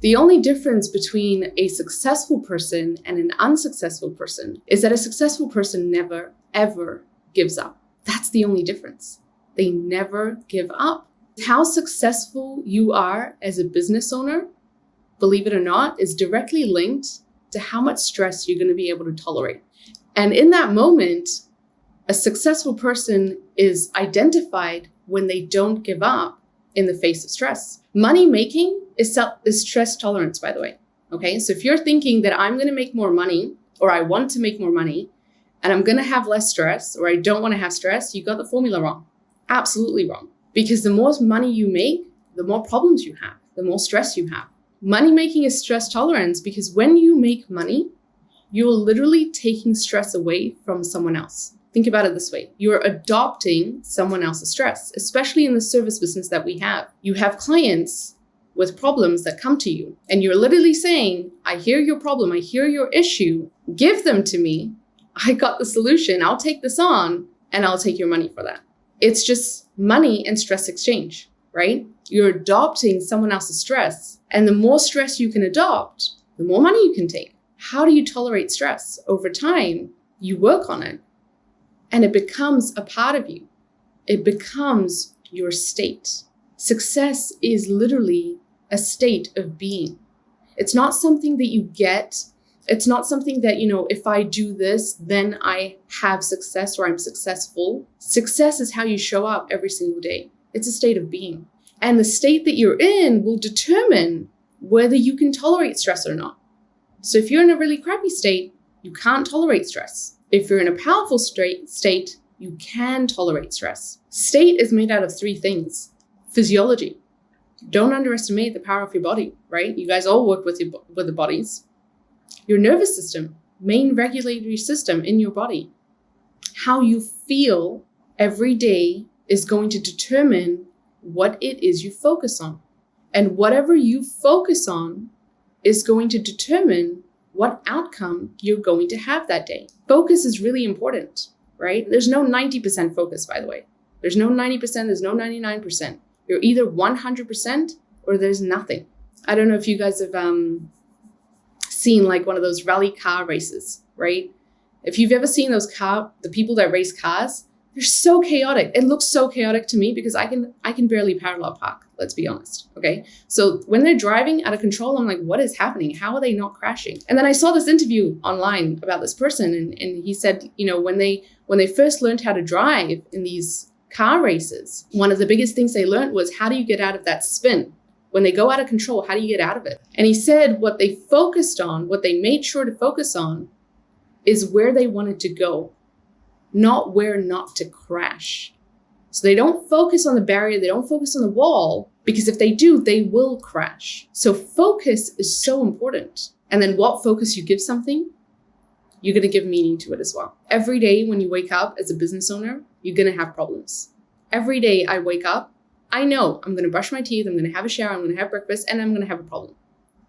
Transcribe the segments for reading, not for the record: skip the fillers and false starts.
The only difference between a successful person and an unsuccessful person is that a successful person never, ever gives up. That's the only difference. They never give up. How successful you are as a business owner, believe it or not, is directly linked to how much stress you're going to be able to tolerate. And in that moment, a successful person is identified when they don't give up in the face of stress. Money making is stress tolerance, by the way. Okay, so if you're thinking that I'm going to make more money, or I want to make more money, and I'm going to have less stress, or I don't want to have stress, you got the formula wrong. Absolutely wrong. Because the more money you make, the more problems you have, the more stress you have. Money making is stress tolerance because when you make money, you're literally taking stress away from someone else. Think about it this way. You're adopting someone else's stress, especially in the service business that we have. You have clients with problems that come to you, and you're literally saying, I hear your problem, I hear your issue, give them to me. I got the solution. I'll take this on and I'll take your money for that. It's just money and stress exchange, right? You're adopting someone else's stress, and the more stress you can adopt, the more money you can take. How do you tolerate stress? Over time, you work on it, and it becomes a part of you. It becomes your state. Success is literally a state of being. It's not something that you get. It's not something that, if I do this, then I have success or I'm successful. Success is how you show up every single day. It's a state of being. And the state that you're in will determine whether you can tolerate stress or not. So if you're in a really crappy state, you can't tolerate stress. If you're in a powerful state, you can tolerate stress. State is made out of three things. Physiology. Don't underestimate the power of your body, right? You guys all work with the bodies. Your nervous system, main regulatory system in your body. How you feel every day is going to determine what it is you focus on. And whatever you focus on is going to determine what outcome you're going to have that day. Focus is really important, right? There's no 90% focus, by the way. There's no 90%, there's no 99%. You're either 100% or there's nothing. I don't know if you guys have seen like one of those rally car races, right? If you've ever seen the people that race cars, they're so chaotic. It looks so chaotic to me because I can barely parallel park, let's be honest, okay? So when they're driving out of control, I'm like, what is happening? How are they not crashing? And then I saw this interview online about this person, and he said, when they first learned how to drive in these car races, one of the biggest things they learned was, how do you get out of that spin? When they go out of control, how do you get out of it? And he said what they focused on, what they made sure to focus on, is where they wanted to go, not where not to crash. So they don't focus on the barrier, they don't focus on the wall, because if they do, they will crash. So focus is so important. And then what focus you give something, you're going to give meaning to it as well. Every day when you wake up as a business owner, you're going to have problems. Every day I wake up, I know I'm going to brush my teeth, I'm going to have a shower, I'm going to have breakfast, and I'm going to have a problem.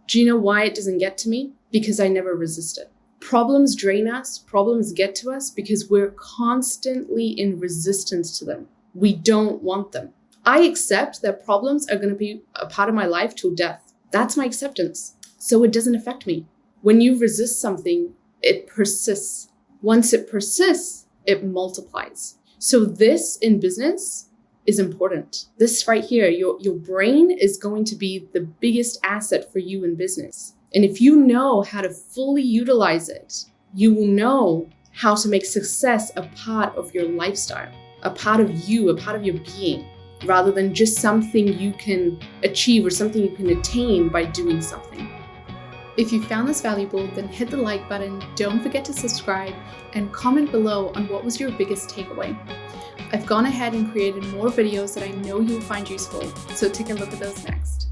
Do you know why it doesn't get to me? Because I never resist it. Problems drain us, problems get to us because we're constantly in resistance to them. We don't want them. I accept that problems are going to be a part of my life till death. That's my acceptance. So it doesn't affect me. When you resist something, it persists. Once it persists, it multiplies. So this in business is important. This right here, your brain is going to be the biggest asset for you in business. And if you know how to fully utilize it, you will know how to make success a part of your lifestyle, a part of you, a part of your being, rather than just something you can achieve or something you can attain by doing something. If you found this valuable, then hit the like button, don't forget to subscribe, and comment below on what was your biggest takeaway. I've gone ahead and created more videos that I know you'll find useful, so take a look at those next.